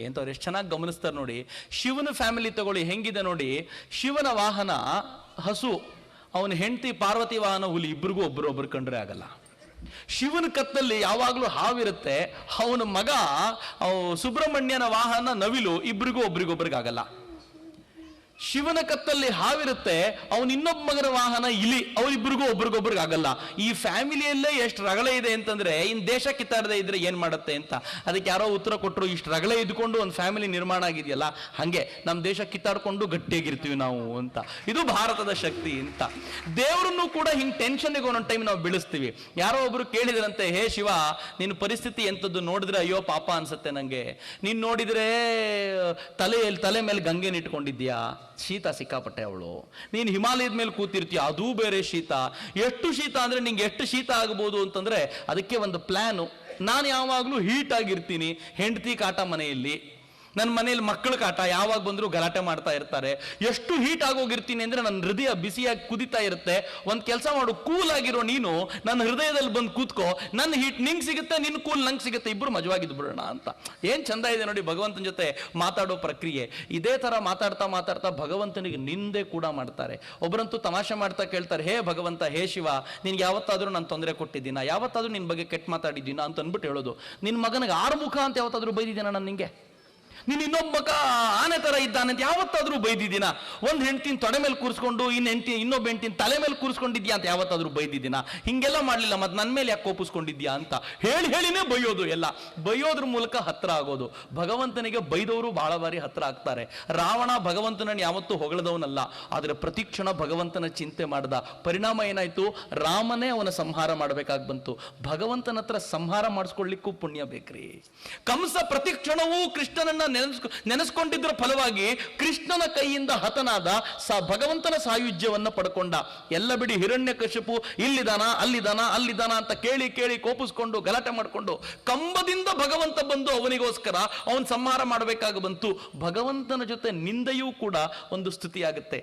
ಎಂತವ್ರು ಎಷ್ಟು ಚೆನ್ನಾಗಿ ಗಮನಿಸ್ತಾರೆ ನೋಡಿ. ಶಿವನ ಫ್ಯಾಮಿಲಿ ತಗೊಳ್ಳಿ ಹೆಂಗಿದೆ ನೋಡಿ. ಶಿವನ ವಾಹನ ಹಸು, ಅವನ ಹೆಂಡತಿ ಪಾರ್ವತಿ ವಾಹನ ಹುಲಿ. ಇಬ್ಬರಿಗೂ ಒಬ್ರು ಕಂಡ್ರೆ ಆಗಲ್ಲ. ಶಿವನ ಕತ್ತಲ್ಲಿ ಯಾವಾಗಲೂ ಹಾವಿರುತ್ತೆ. ಅವನ ಮಗ ಸುಬ್ರಹ್ಮಣ್ಯನ ವಾಹನ ನವಿಲು. ಇಬ್ಬರಿಗೂ ಒಬ್ರಿಗೊಬ್ರಿಗಾಗಲ್ಲ. ಶಿವನ ಕತ್ತಲ್ಲಿ ಹಾವಿರುತ್ತೆ, ಅವನ ಇನ್ನೊಬ್ಬ ಮಗನ ವಾಹನ ಇಲಿ. ಅವರಿಬ್ಬರಿಗೂ ಒಬ್ರಿಗೊಬ್ರಿಗಾಗಲ್ಲ. ಈ ಫ್ಯಾಮಿಲಿಯಲ್ಲೇ ಎಷ್ಟು ರಗಳೆ ಇದೆ ಅಂತಂದ್ರೆ ಇನ್ ದೇಶ ಕಿತ್ತಾಡದೆ ಇದ್ರೆ ಏನ್ ಮಾಡುತ್ತೆ ಅಂತ. ಅದಕ್ಕೆ ಯಾರೋ ಉತ್ತರ ಕೊಟ್ಟರು, ಇಷ್ಟು ರಗಳೆ ಇದ್ಕೊಂಡು ಒಂದು ಫ್ಯಾಮಿಲಿ ನಿರ್ಮಾಣ ಆಗಿದೆಯಲ್ಲ, ಹಂಗೆ ನಮ್ಮ ದೇಶ ಕಿತ್ತಾಡ್ಕೊಂಡು ಗಟ್ಟಿಯಾಗಿರ್ತೀವಿ ನಾವು ಅಂತ. ಇದು ಭಾರತದ ಶಕ್ತಿ ಅಂತ. ದೇವರನ್ನು ಕೂಡ ಹಿಂಗ್ ಟೆನ್ಷನ್ಗೆ ಒಂದೊಂದು ಟೈಮ್ ನಾವು ಬೀಳಿಸ್ತೀವಿ. ಯಾರೋ ಒಬ್ರು ಕೇಳಿದ್ರಂತೆ, ಹೇ ಶಿವ, ನಿನ್ನ ಪರಿಸ್ಥಿತಿ ಎಂತದ್ದು ನೋಡಿದ್ರೆ ಅಯ್ಯೋ ಪಾಪ ಅನ್ಸುತ್ತೆ ನಂಗೆ. ನೀನ್ ನೋಡಿದ್ರೆ ತಲೆ ಮೇಲೆ ಗಂಗೆನ ಇಟ್ಕೊಂಡಿದ್ಯಾ, ಶೀತ ಸಿಕ್ಕಾಪಟ್ಟೆ ಅವಳು. ನೀನು ಹಿಮಾಲಯದ ಮೇಲೆ ಕೂತಿರ್ತೀಯ, ಅದೂ ಬೇರೆ ಶೀತ. ಎಷ್ಟು ಶೀತ ಅಂದ್ರೆ ನಿಂಗೆ ಎಷ್ಟು ಶೀತ ಆಗ್ಬೋದು ಅಂತಂದ್ರೆ ಅದಕ್ಕೆ ಒಂದು ಪ್ಲಾನು. ನಾನು ಯಾವಾಗಲೂ ಹೀಟ್ ಆಗಿರ್ತೀನಿ. ಹೆಂಡತಿ ಕಾಟ ಮನೆಯಲ್ಲಿ, ನನ್ನ ಮನೇಲಿ ಮಕ್ಕಳ ಕಾಟ, ಯಾವಾಗ ಬಂದರೂ ಗಲಾಟೆ ಮಾಡ್ತಾ ಇರ್ತಾರೆ. ಎಷ್ಟು ಹೀಟ್ ಆಗೋಗಿರ್ತೀನಿ ಅಂದ್ರೆ ನನ್ನ ಹೃದಯ ಬಿಸಿಯಾಗಿ ಕುದಿತಾ ಇರುತ್ತೆ. ಒಂದು ಕೆಲಸ ಮಾಡು, ಕೂಲ್ ಆಗಿರೋ ನೀನು ನನ್ನ ಹೃದಯದಲ್ಲಿ ಬಂದು ಕೂತ್ಕೋ. ನನ್ನ ಹೀಟ್ ನಿಂಗೆ ಸಿಗುತ್ತೆ, ನಿನ್ನ ಕೂಲ್ ನಂಗೆ ಸಿಗುತ್ತೆ, ಇಬ್ಬರು ಮಜವಾಗಿದ್ದು ಬಿಡೋಣ ಅಂತ. ಏನ್ ಚಂದ ಇದೆ ನೋಡಿ ಭಗವಂತನ ಜೊತೆ ಮಾತಾಡೋ ಪ್ರಕ್ರಿಯೆ. ಇದೇ ತರ ಮಾತಾಡ್ತಾ ಮಾತಾಡ್ತಾ ಭಗವಂತನಿಗೆ ನಿಂದೆ ಕೂಡ ಮಾಡ್ತಾರೆ. ಒಬ್ಬರಂತೂ ತಮಾಷೆ ಮಾಡ್ತಾ ಕೇಳ್ತಾರೆ, ಹೇ ಭಗವಂತ, ಹೇ ಶಿವ, ನಿನ್ಗೆ ಯಾವತ್ತಾದ್ರೂ ನಾನು ತೊಂದರೆ ಕೊಟ್ಟಿದ್ದೀನ, ಯಾವತ್ತಾದ್ರೂ ನಿನ್ನ ಬಗ್ಗೆ ಕೆಟ್ಟ ಮಾತಾಡಿದ್ದೀನ ಅಂತ ಅಂದ್ಬಿಟ್ಟು ಹೇಳೋದು. ನಿನ್ನ ಮಗನಿಗೆ 6 ಮುಖ ಅಂತ ಯಾವತ್ತಾದ್ರೂ ಬೈದಿದ್ದೀನ ನಾನು ನಿಂಗೆ? ನೀನು ಇನ್ನೊಬ್ಬ ಮಗ ಆನೆ ತರ ಇದ್ದಾನೆ ಅಂತ ಯಾವತ್ತಾದ್ರೂ ಬೈದಿದ್ದೀನ? ಒಂದು ಹೆಂಡ್ತಿನ ತೊಡೆ ಮೇಲೆ ಕೂರಿಸ್ಕೊಂಡು ಇನ್ನೊಬ್ಬ ಹೆಂಡ್ತಿನ ತಲೆ ಮೇಲೆ ಕೂರಿಸ್ಕೊಂಡಿದ್ಯಾ ಅಂತ ಯಾವತ್ತಾದ್ರೂ ಬೈದಿದ್ದೀನ? ಹಿಂಗೆಲ್ಲ ಮಾಡ್ಲಿಲ್ಲ, ಮತ್ತೆ ನನ್ನ ಮೇಲೆ ಯಾಕೆ ಕೋಪಿಸ್ಕೊಂಡಿದ್ಯಾ ಅಂತ ಹೇಳಿನೇ ಬೈಯೋದು. ಎಲ್ಲ ಬೈಯೋದ್ರ ಮೂಲಕ ಹತ್ರ ಆಗೋದು. ಭಗವಂತನಿಗೆ ಬೈದವರು ಬಹಳ ಬಾರಿ ಹತ್ರ ಆಗ್ತಾರೆ. ರಾವಣ ಭಗವಂತನನ್ನು ಯಾವತ್ತೂ ಹೊಗಳದವನಲ್ಲ, ಆದ್ರೆ ಪ್ರತಿಕ್ಷಣ ಭಗವಂತನ ಚಿಂತೆ ಮಾಡ್ದ. ಪರಿಣಾಮ ಏನಾಯ್ತು? ರಾಮನೇ ಅವನ ಸಂಹಾರ ಮಾಡ್ಬೇಕಾಗಿ ಬಂತು. ಭಗವಂತನ ಹತ್ರ ಸಂಹಾರ ಮಾಡಿಸ್ಕೊಳ್ಳಿಕ್ಕೂ ಪುಣ್ಯ ಬೇಕ್ರಿ. ಕಂಸ ಪ್ರತಿಕ್ಷಣವೂ ಕೃಷ್ಣನನ್ನ ನೆನೆಸ್ಕೊಂಡಿದ್ರ ಫಲವಾಗಿ ಕೃಷ್ಣನ ಕೈಯಿಂದ ಹತನಾದ, ಭಗವಂತನ ಸಾಯುಜ್ಯವನ್ನ ಪಡ್ಕೊಂಡ. ಎಲ್ಲ ಬಿಡಿ, ಹಿರಣ್ಯಕಶಿಪು ಅಲ್ಲಿದಾನ ಅಂತ ಕೇಳಿ ಕೋಪಿಸ್ಕೊಂಡು ಗಲಾಟೆ ಮಾಡಿಕೊಂಡು ಕಂಬದಿಂದ ಭಗವಂತ ಬಂದು ಅವನಿಗೋಸ್ಕರ ಅವನ್ ಸಂಹಾರ ಮಾಡಬೇಕಾಗಿ ಬಂತು. ಭಗವಂತನ ಜೊತೆ ನಿಂದೆಯೂ ಕೂಡ ಒಂದು ಸ್ತುತಿಯಾಗುತ್ತೆ.